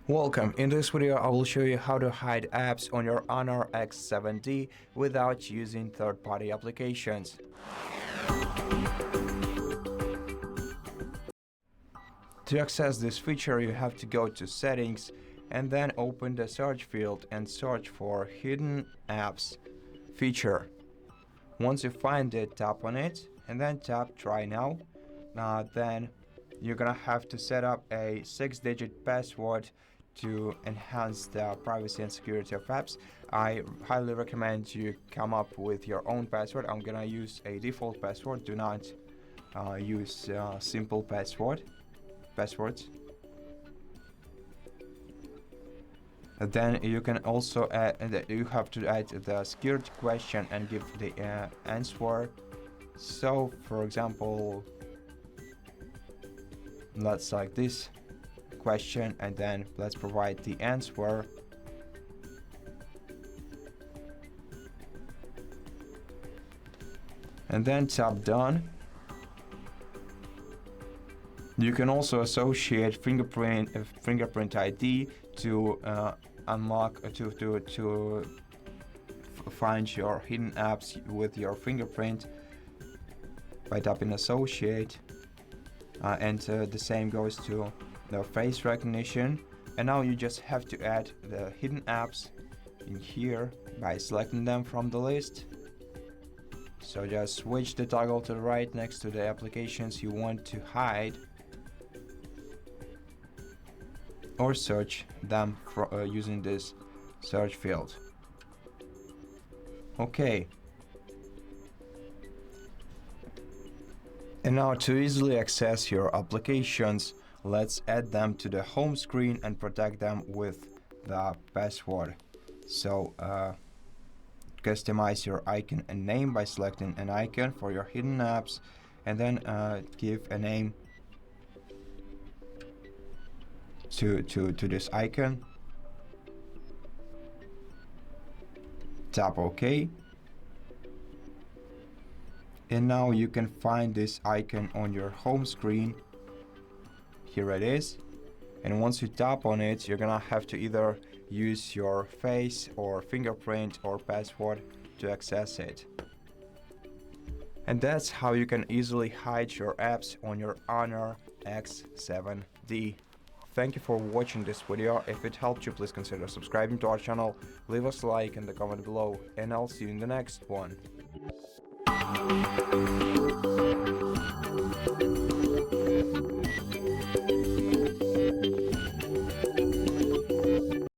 Welcome. In this video I will show you how to hide apps on your HONOR X7d without using third-party applications. To access this feature, you have to go to Settings and then open the search field and search for Hidden Apps feature. Once you find it, tap on it and then tap Try Now. Then you're gonna have to set up a 6-digit password to enhance the privacy and security of apps. I highly recommend you come up with your own password. I'm gonna use a default password. Do not use simple passwords. Then you can also add, you have to add the security question and give the answer. So for example, let's select this question and then let's provide the answer. And then tap Done. You can also associate fingerprint ID to unlock to find your hidden apps with your fingerprint by tapping Associate. And the same goes to the face recognition. And now you just have to add the hidden apps in here by selecting them from the list. So just switch the toggle to the right next to the applications you want to hide, or search them using this search field. Okay. And now to easily access your applications, let's add them to the home screen and protect them with the password. So customize your icon and name by selecting an icon for your hidden apps and then give a name to this icon. Tap OK. And now you can find this icon on your home screen. Here it is. And once you tap on it, you're gonna have to either use your face or fingerprint or password to access it. And that's how you can easily hide your apps on your HONOR X7d. Thank you for watching this video. If it helped you, please consider subscribing to our channel, leave us a like in the comment below, and I'll see you in the next one.